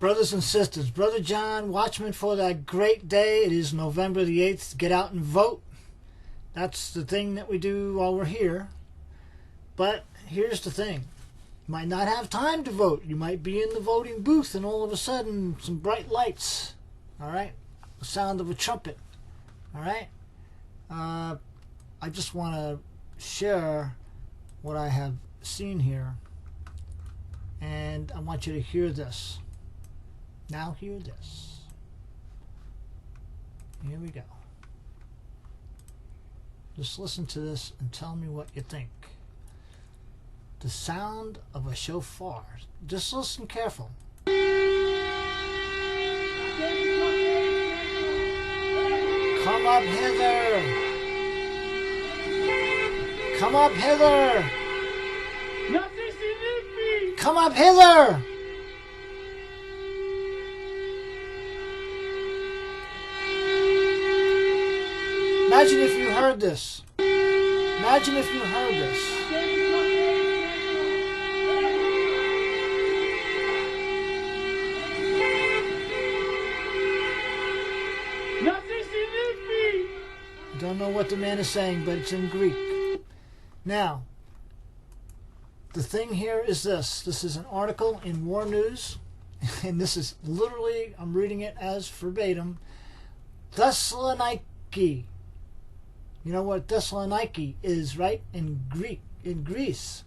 Brothers and sisters, Brother John, watchman for that great day. It is November the 8th. Get out and vote. That's the thing that we do while we're here. But here's the thing. You might not have time to vote. You might be in the voting booth and all of a sudden some bright lights. All right? The sound of a trumpet. All right? I just want to share what I have seen here. And I want you to hear this. Now hear this. Here we go. Just listen to this and tell me what you think. The sound of a shofar. Just listen careful. Come up hither. Come up hither. Come up hither. Imagine if you heard this. Imagine if you heard this. I don't know what the man is saying, but it's in Greek. Now, the thing here is this. This is an article in War News, and this is literally, I'm reading it as verbatim, Thessalonica. You know what Thessalonica is, right? In Greece.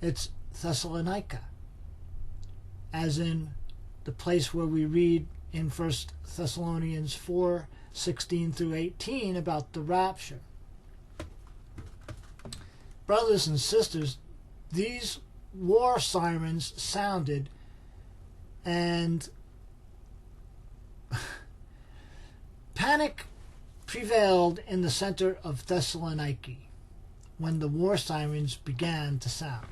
It's Thessalonica. As in the place where we read in 1 Thessalonians 4:16 through 18 about the rapture. Brothers and sisters, these war sirens sounded, and panic prevailed in the center of Thessalonica when the war sirens began to sound.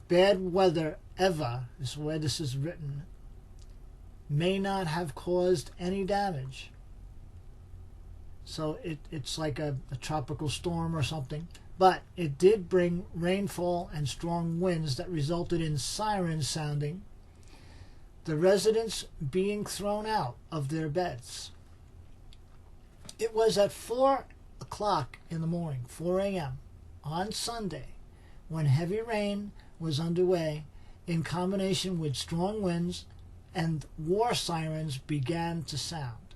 Bad weather ever, is the way this is written, may not have caused any damage. So it's like a tropical storm or something. But it did bring rainfall and strong winds that resulted in sirens sounding, the residents being thrown out of their beds. It was at 4 o'clock in the morning, 4 a.m., on Sunday, when heavy rain was underway in combination with strong winds, and war sirens began to sound.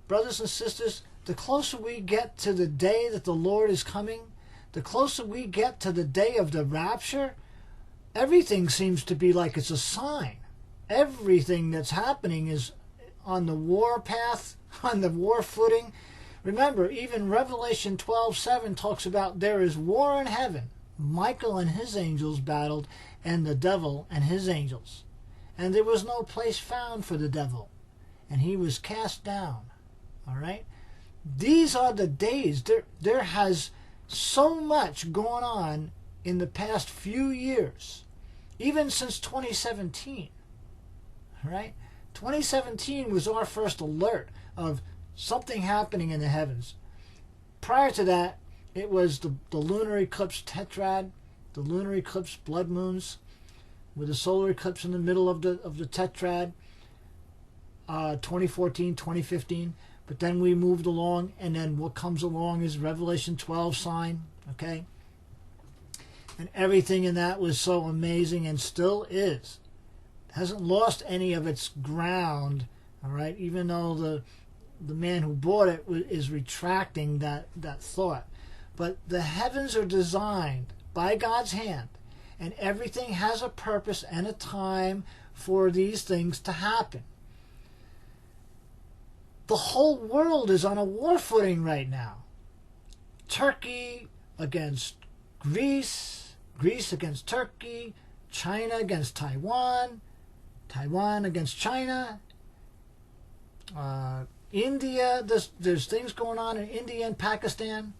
Brothers and sisters, the closer we get to the day that the Lord is coming, the closer we get to the day of the rapture, everything seems to be like it's a sign. Everything that's happening is on the war path, on the war footing. Remember, even Revelation 12:7 talks about there is war in heaven. Michael and his angels battled, and the devil and his angels. And there was no place found for the devil, and he was cast down. All right? These are the days. There has so much going on in the past few years, even since 2017. All right? 2017 was our first alert of something happening in the heavens. Prior to that, it was the lunar eclipse tetrad, the lunar eclipse blood moons, with the solar eclipse in the middle of the tetrad, 2014, 2015. But then we moved along, and then what comes along is Revelation 12 sign, okay? And everything in that was so amazing and still is. It hasn't lost any of its ground, all right? Even though the man who bought it is retracting that thought. But the heavens are designed by God's hand, and everything has a purpose and a time for these things to happen. The whole world is on a war footing right now. Turkey against Greece, Greece against Turkey, China against Taiwan, Taiwan against China, India. There's things going on in India and Pakistan.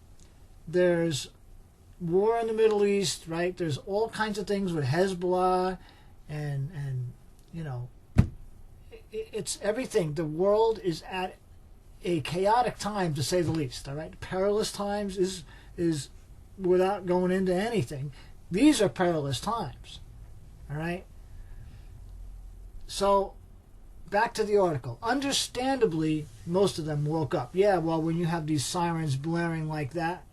There's war in the Middle East, right? There's all kinds of things with Hezbollah and you know, it's everything. The world is at a chaotic time, to say the least. All right, perilous times is without going into anything. These are perilous times. All right, So, back to the article. Understandably, most of them woke up. Yeah, well, when you have these sirens blaring like that,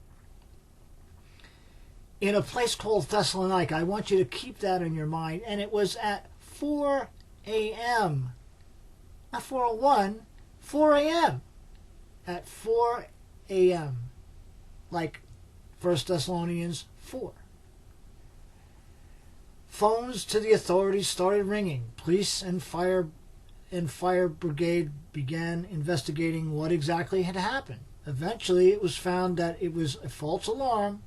in a place called Thessalonica, I want you to keep that in your mind, and it was at 4 a.m. Not 4:01, 4 a.m. At 4 a.m. Like 1 Thessalonians 4. Phones to the authorities started ringing. Police and fire brigade began investigating what exactly had happened. Eventually, it was found that it was a false alarm.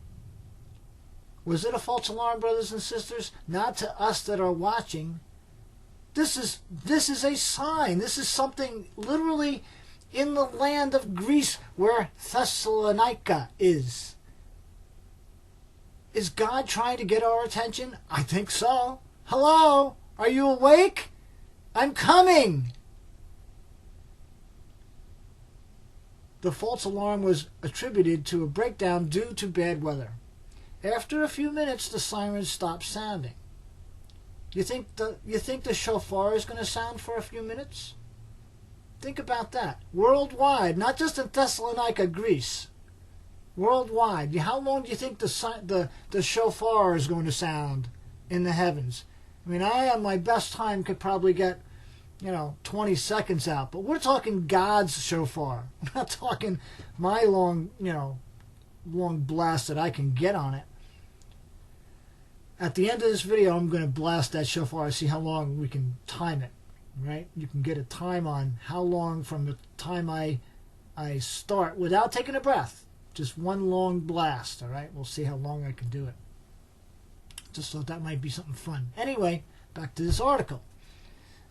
Was it a false alarm, brothers and sisters? Not to us that are watching. This is a sign. This is something literally in the land of Greece where Thessalonica is. Is God trying to get our attention? I think so. Hello? Are you awake? I'm coming. The false alarm was attributed to a breakdown due to bad weather. After a few minutes, the sirens stopped sounding. You think the shofar is going to sound for a few minutes? Think about that. Worldwide, not just in Thessalonica, Greece. Worldwide. How long do you think the shofar is going to sound in the heavens? I mean, I on my best time could probably get 20 seconds out, but we're talking God's shofar. We're not talking my long blast that I can get on it. At the end of this video, I'm going to blast that shofar and see how long we can time it, right? You can get a time on how long from the time I start without taking a breath. Just one long blast, all right? We'll see how long I can do it. Just thought that might be something fun. Anyway, back to this article.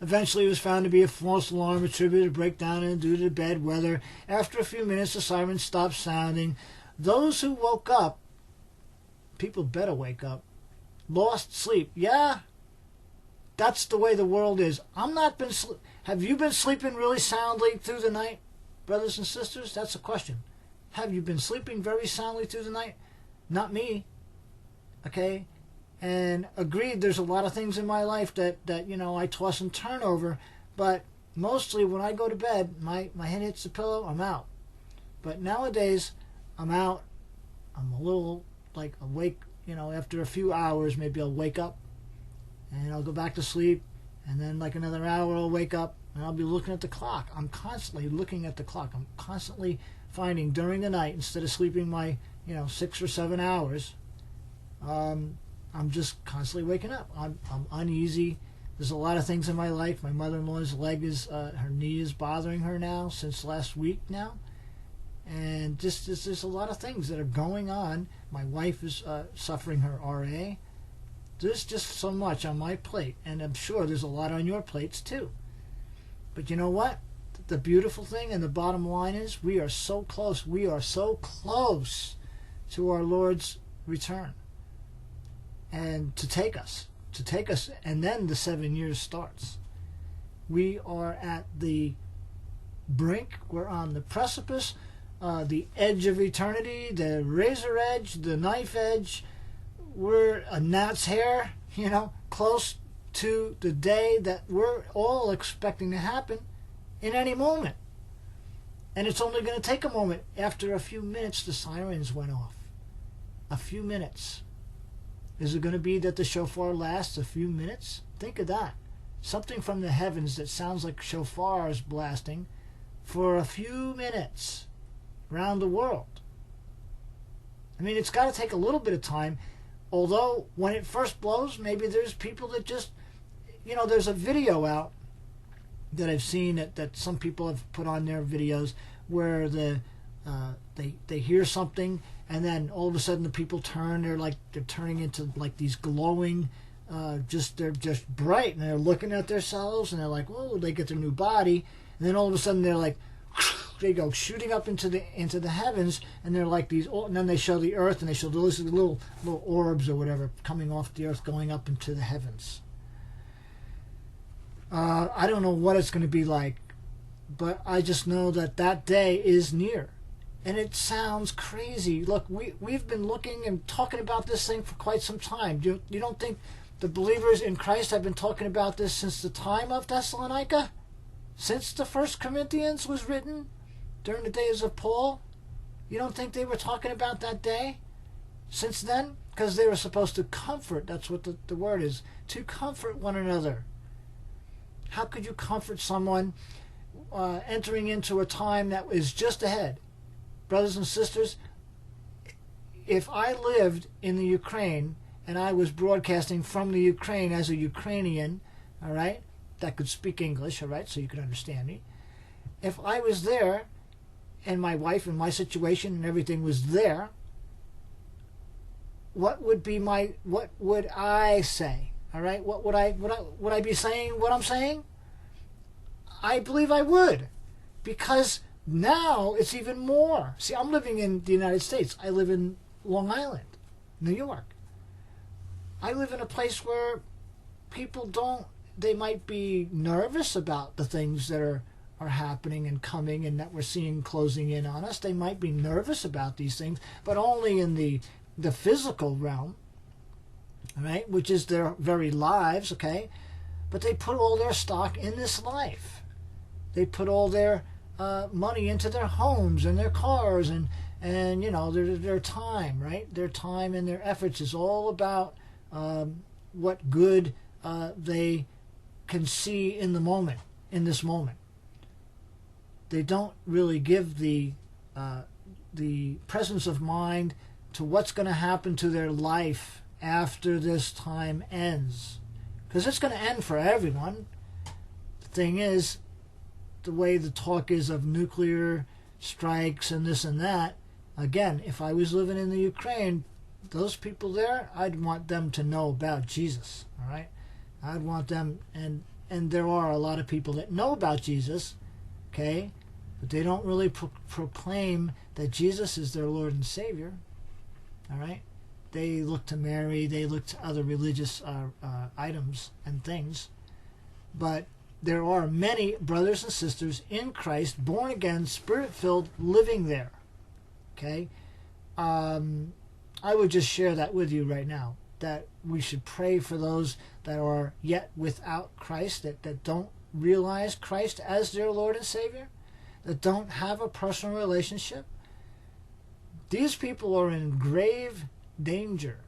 Eventually, it was found to be a false alarm attributed to breakdown and due to bad weather. After a few minutes, the sirens stopped sounding. Those who woke up, people better wake up, lost sleep. Yeah, that's the way the world is. Have you been sleeping really soundly through the night, brothers and sisters? That's the question. Have you been sleeping very soundly through the night? Not me. Okay? And agreed, there's a lot of things in my life that I toss and turn over, but mostly when I go to bed, my head hits the pillow, I'm out. But nowadays, I'm out. I'm a little awake, after a few hours, maybe I'll wake up and I'll go back to sleep, and then another hour I'll wake up and I'll be looking at the clock. I'm constantly looking at the clock. I'm constantly finding during the night, instead of sleeping my 6 or 7 hours, I'm just constantly waking up. I'm uneasy. There's a lot of things in my life. My mother-in-law's her knee is bothering her now since last week now, and just there's a lot of things that are going on. My wife is suffering her RA. There's just so much on my plate, and I'm sure there's a lot on your plates too. But you know what? The beautiful thing and the bottom line is we are so close. We are so close to our Lord's return. And to take us, and then the 7 years starts. We are at the brink. We're on the precipice, the edge of eternity, the razor edge, the knife edge. We're a gnat's hair, close to the day that we're all expecting to happen in any moment. And it's only going to take a moment. After a few minutes, the sirens went off. A few minutes. Is it going to be that the shofar lasts a few minutes? Think of that. Something from the heavens that sounds like shofars blasting for a few minutes around the world. I mean, it's got to take a little bit of time. Although, when it first blows, maybe there's people that just, there's a video out that I've seen that some people have put on their videos where they hear something, and then all of a sudden the people turn. They're turning into these glowing, they're just bright, and they're looking at themselves, and they're like, whoa, they get their new body, and then all of a sudden they're they go shooting up into the heavens, and they're like these, and then they show the earth, and they show those little orbs or whatever coming off the earth, going up into the heavens. I don't know what it's going to be like, but I just know that day is near. And it sounds crazy. Look, we've been looking and talking about this thing for quite some time. You don't think The believers in Christ have been talking about this since the time of Thessalonica, since the First Corinthians was written, during the days of Paul. You don't think they were talking about that day since then? Because they were supposed to comfort. That's what the word is, to comfort one another. How could you comfort someone entering into a time that is just ahead? Brothers and sisters, if I lived in the Ukraine and I was broadcasting from the Ukraine as a Ukrainian, all right, that could speak English, all right, so you could understand me. If I was there and my wife and my situation and everything was there, what would I say? All right, would I be saying what I'm saying? I believe I would, because now it's even more. See, I'm living in the United States. I live in Long Island, New York. I live in a place where people they might be nervous about the things that are happening and coming and that we're seeing closing in on us. They might be nervous about these things, but only in the physical realm, all right, which is their very lives, okay? But they put all their stock in this life. They put all their money into their homes and their cars and you know, their time, right? Their time and their efforts is all about what good they can see in the moment, in this moment. They don't really give the presence of mind to what's going to happen to their life after this time ends. Because it's going to end for everyone. The thing is, the way the talk is of nuclear strikes and this and that, again, if I was living in the Ukraine, those people there, I'd want them to know about Jesus, all right? I'd want them, and there are a lot of people that know about Jesus, okay? But they don't really proclaim that Jesus is their Lord and Savior, all right? They look to Mary, they look to other religious items and things. But there are many brothers and sisters in Christ, born again, Spirit-filled, living there, okay? I would just share that with you right now, that we should pray for those that are yet without Christ, that don't realize Christ as their Lord and Savior, that don't have a personal relationship. These people are in grave danger,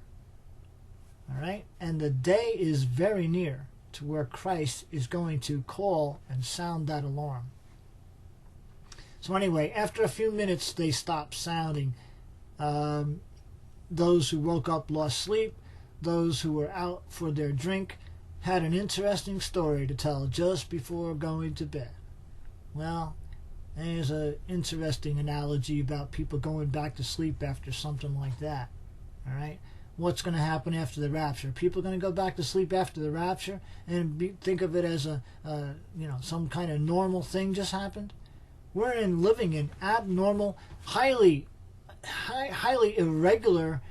all right? And the day is very near to where Christ is going to call and sound that alarm. So anyway, after a few minutes, they stopped sounding. Those who woke up lost sleep. Those who were out for their drink had an interesting story to tell just before going to bed. Well, there's an interesting analogy about people going back to sleep after something like that. All right? What's going to happen after the rapture? People going to go back to sleep after the rapture and think of it as some kind of normal thing just happened? We're living in abnormal, highly irregular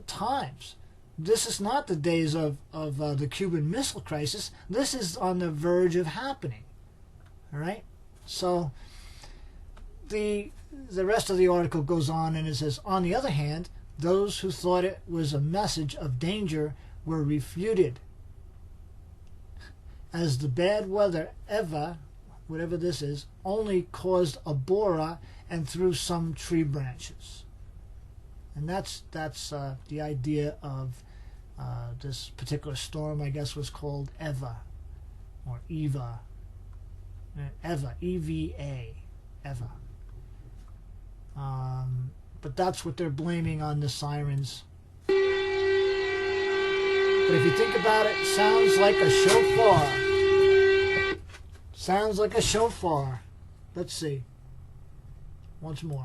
times. This is not the days of the Cuban Missile Crisis. This is on the verge of happening. All right? So the rest of the article goes on and it says, on the other hand, those who thought it was a message of danger were refuted, as the bad weather whatever this is, only caused a bora and threw some tree branches. And that's the idea of this particular storm, I guess, was called Eva, or Eva. Eva, E-V-A, Eva. But that's what they're blaming on the sirens. But if you think about it, sounds like a shofar. Sounds like a shofar. Let's see. Once more.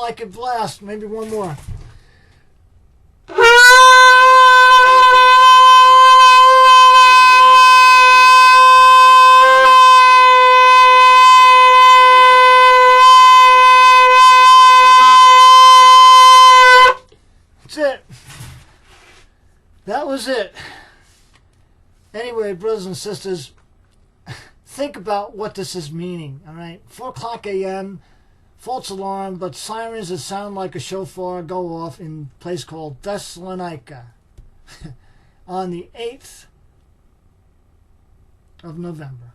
I could blast. Maybe one more. That was it. Anyway, brothers and sisters, think about what this is meaning, all right? 4 o'clock a.m., false alarm, but sirens that sound like a shofar go off in a place called Thessalonica on the 8th of November.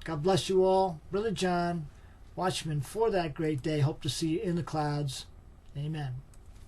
God bless you all. Brother John, watchman for that great day. Hope to see you in the clouds. Amen.